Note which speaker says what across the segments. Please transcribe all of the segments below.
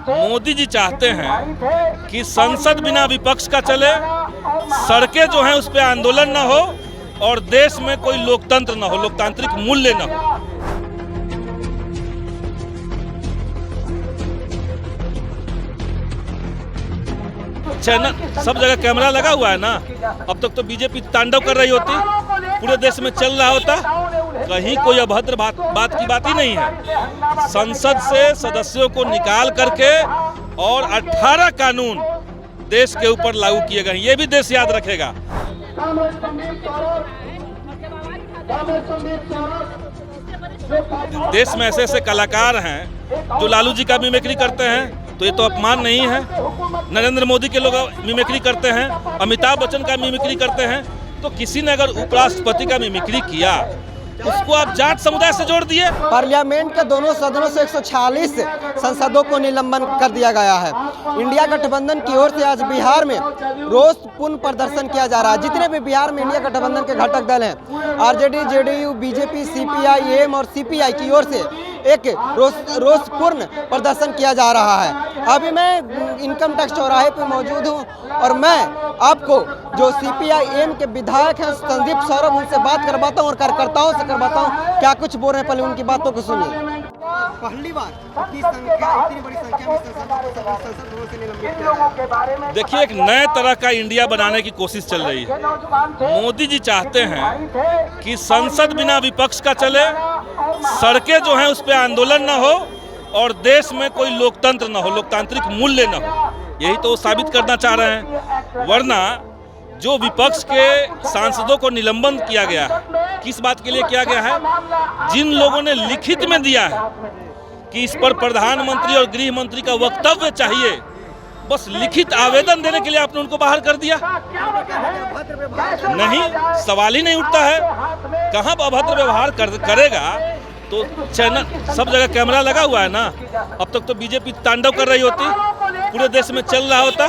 Speaker 1: मोदी जी चाहते हैं कि संसद बिना विपक्ष का चले, सड़कें जो हैं उस पर आंदोलन न हो और देश में कोई लोकतंत्र न हो, लोकतांत्रिक मूल्य न हो। चैनल सब जगह कैमरा लगा हुआ है ना। अब तक तो बीजेपी तांडव कर रही होती, पूरे देश में चल रहा होता, कहीं कोई अभद्र बात की बात ही नहीं है। संसद से सदस्यों को निकाल करके और 18 कानून देश के ऊपर लागू किए गए, ये भी देश याद रखेगा। देश में ऐसे ऐसे कलाकार हैं जो लालू जी का मिमिक्री करते हैं, तो ये तो अपमान नहीं है। नरेंद्र मोदी के लोग मिमिक्री करते हैं, अमिताभ बच्चन का मिमिक्री करते हैं, तो किसी ने अगर उपराष्ट्रपति का मिमिक्री किया उसको आप जाट समुदाय से जोड़ दिए।
Speaker 2: पार्लियामेंट के दोनों सदनों से 146 सांसदों को निलंबन कर दिया गया है। इंडिया गठबंधन की ओर से आज बिहार में रोषपूर्ण प्रदर्शन किया जा रहा है। जितने भी बिहार में इंडिया गठबंधन के घटक दल हैं, RJD, JDU, BJP, CPI M और सीपीआई की ओर से एक रोषपूर्ण प्रदर्शन किया जा रहा है। अभी मैं इनकम टैक्स चौराहे पर मौजूद हूँ और मैं आपको जो सीपीआई एम के विधायक हैं संदीप सौरभ, उनसे बात करवाता हूँ और कार्यकर्ताओं से करवाता हूँ क्या कुछ बोल रहे हैं, पहले उनकी बातों को सुनिए। पहली बार इतनी बड़ी संख्या में संसद से निलंबित किया।
Speaker 1: देखिए, एक नए तरह का इंडिया बनाने की कोशिश चल रही है। मोदी जी चाहते हैं कि संसद बिना विपक्ष का चले, सड़कें जो हैं उस पर आंदोलन न हो और देश में कोई लोकतंत्र न हो, लोकतांत्रिक मूल्य न हो। यही तो वो साबित करना चाह रहे हैं। वरना जो विपक्ष के सांसदों को निलंबन किया गया है, किस बात के लिए किया गया है? जिन लोगों ने लिखित में दिया है कि इस पर प्रधानमंत्री और गृह मंत्री का वक्तव्य चाहिए, बस लिखित आवेदन देने के लिए आपने उनको बाहर कर दिया। नहीं, सवाल ही नहीं उठता है। कहाँ अभद्र व्यवहार करेगा? तो चैनल सब जगह कैमरा लगा हुआ है ना। अब तक तो बीजेपी तांडव कर रही होती, पूरे देश में चल रहा होता,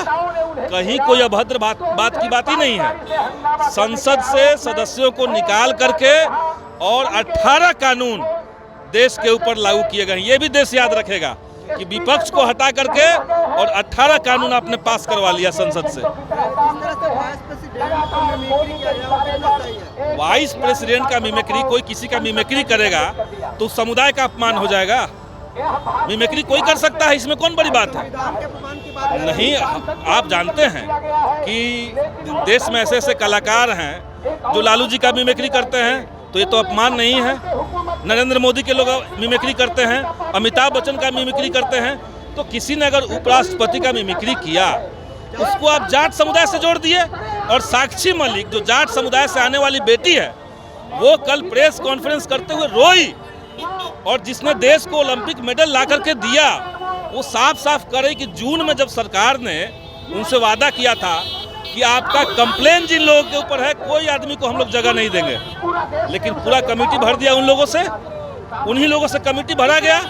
Speaker 1: कहीं कोई अभद्र बात की बात ही नहीं है। संसद से सदस्यों को निकाल करके और 18 कानून देश के ऊपर लागू किए गए, ये भी देश याद रखेगा कि विपक्ष को हटा करके और 18 कानून आपने पास करवा लिया संसद से। वाइस प्रेसिडेंट का मिमिक्री, कोई किसी का मिमिक्री करेगा तो समुदाय का अपमान हो जाएगा। मिमिक्री कोई कर सकता है, इसमें कौन बड़ी बात है? नहीं, आप जानते हैं कि देश में ऐसे ऐसे कलाकार हैं जो लालू जी का मिमिक्री करते हैं, तो ये तो अपमान नहीं है। नरेंद्र मोदी के लोग मिमिक्री करते हैं, अमिताभ बच्चन का मिमिक्री करते हैं, तो किसी ने अगर उपराष्ट्रपति का मिमिक्री किया उसको आप जाट समुदाय से जोड़ दिए। और साक्षी मलिक जो जाट समुदाय से आने वाली बेटी है, वो कल प्रेस कॉन्फ्रेंस करते हुए रोई, और जिसने देश को ओलंपिक मेडल ला करके दिया, वो साफ साफ करे कि जून में जब सरकार ने उनसे वादा किया था कि आपका कंप्लेन जिन लोगों के ऊपर है, कोई आदमी को हम लोग जगह नहीं देंगे, लेकिन पूरा कमेटी भर दिया उन लोगों से, उन्हीं लोगों से कमेटी भरा गया।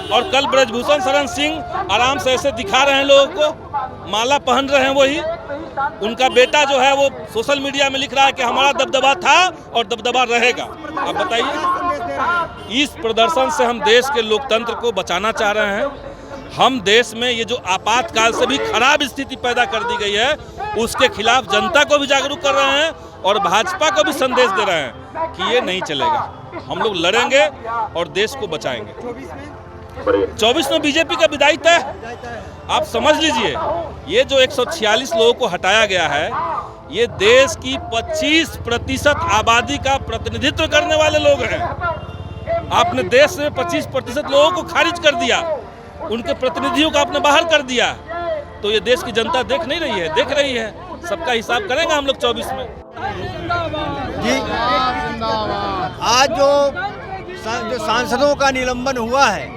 Speaker 1: और कल ब्रजभूषण शरण सिंह आराम से ऐसे दिखा रहे हैं लोगों को, माला पहन रहे हैं वही। उनका बेटा जो है वो सोशल मीडिया में लिख रहा है कि हमारा दबदबा था और दबदबा रहेगा। आप बताइए, इस प्रदर्शन से हम देश के लोकतंत्र को बचाना चाह रहे हैं। हम देश में ये जो आपातकाल से भी खराब स्थिति पैदा कर दी गई है, उसके खिलाफ जनता को भी जागरूक कर रहे हैं और भाजपा को भी संदेश दे रहे हैं कि ये नहीं चलेगा। हम लोग लड़ेंगे और देश को बचाएंगे। 24 में बीजेपी का विदाई तय। आप समझ लीजिए, ये जो 146 लोगों को हटाया गया है, ये देश की 25% आबादी का प्रतिनिधित्व करने वाले लोग हैं। आपने देश में 25% लोगों को खारिज कर दिया, उनके प्रतिनिधियों को आपने बाहर कर दिया। तो ये देश की जनता देख नहीं रही है? देख रही है। सबका हिसाब करेंगे हम लोग 24 में।
Speaker 3: जी, आज जो सांसदों का निलंबन हुआ है,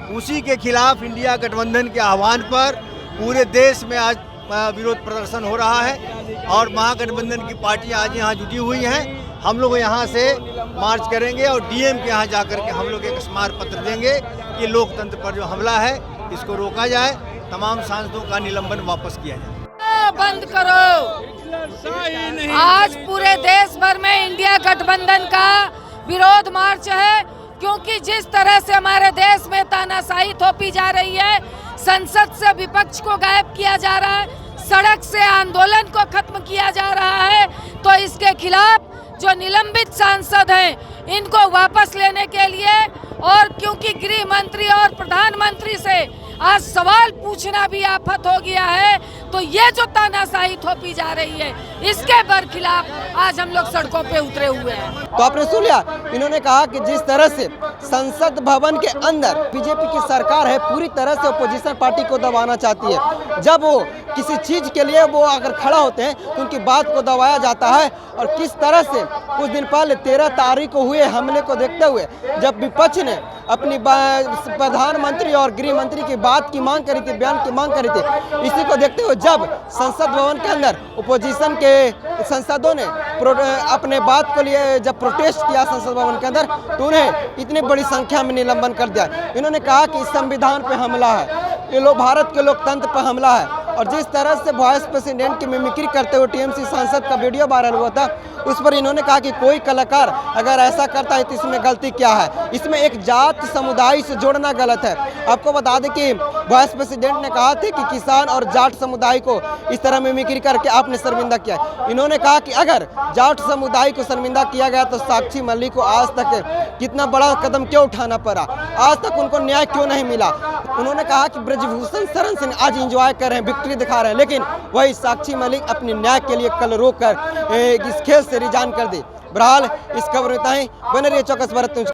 Speaker 3: उसी के खिलाफ इंडिया गठबंधन के आह्वान पर पूरे देश में आज विरोध प्रदर्शन हो रहा है और महागठबंधन की पार्टियां आज यहाँ जुटी हुई हैं। हम लोग यहाँ से मार्च करेंगे और डीएम के यहाँ जाकर के हम लोग एक स्मारक पत्र देंगे कि लोकतंत्र पर जो हमला है इसको रोका जाए, तमाम सांसदों का निलंबन वापस किया जाए।
Speaker 4: बंद करो। आज पूरे देश भर में इंडिया गठबंधन का विरोध मार्च है, क्योंकि जिस तरह से हमारे देश में तानाशाही थोपी जा रही है, संसद से विपक्ष को गायब किया जा रहा है, सड़क से आंदोलन को खत्म किया जा रहा है। तो इसके खिलाफ जो निलंबित सांसद हैं इनको वापस लेने के लिए, और क्योंकि गृह मंत्री और प्रधानमंत्री से आज सवाल पूछना भी आफत हो गया है, तो ये जो तानाशाही थोपी जा रही है इसके बरखिलाफ आज हम लोग सड़कों पे उतरे हुए हैं।
Speaker 2: तो आपने सुन लिया, इन्होंने कहा कि जिस तरह से संसद भवन के अंदर बीजेपी की सरकार है पूरी तरह से अपोजिशन पार्टी को दबाना चाहती है। जब वो किसी चीज के लिए वो अगर खड़ा होते हैं तो उनकी बात को दबाया जाता है। और किस तरह से कुछ दिन पहले 13 तारीख को हुए हमले को देखते हुए जब विपक्ष ने अपनी प्रधानमंत्री और गृह मंत्री की बात की मांग करी थी, बयान की मांग करी थी, इसी को देखते हुए जब संसद भवन के अंदर अपोजिशन के सांसदों ने अपने बात को लिए जब प्रोटेस्ट किया संसद भवन के अंदर, तो उन्हें इतनी बड़ी संख्या में निलंबन कर दिया। इन्होंने कहा कि संविधान पे हमला है, ये लोग भारत के लोकतंत्र पर हमला है। और जिस तरह से वाइस प्रेसिडेंट की मिमिक्री करते हुए टीएमसी सांसद का वीडियो वायरल हुआ था, उस पर इन्होंने कहा कि कोई कलाकार अगर ऐसा करता है तो इसमें गलती क्या है, इसमें एक जात समुदाय से जोड़ना गलत है। आपको बता दें कि वाइस प्रेसिडेंट ने कहा था कि किसान और जाट समुदाय को इस तरह मिमिक्री करके आपने शर्मिंदा किया। इन्होंने कहा कि अगर जाट समुदाय को शर्मिंदा किया गया तो साक्षी मलिक को आज तक कितना बड़ा कदम क्यों उठाना पड़ा, आज तक उनको न्याय क्यों नहीं मिला। उन्होंने कहा कि ब्रजभूषण शरण सिंह आज इंजॉय कर रहे हैं, विक्ट्री दिखा रहे हैं, लेकिन वही साक्षी मलिक अपने न्याय के लिए कल रोक कर इस खेल से रिजाइन कर दी। बहरहाल इस खबर में बने रहिए चौकस भारत न्यूज।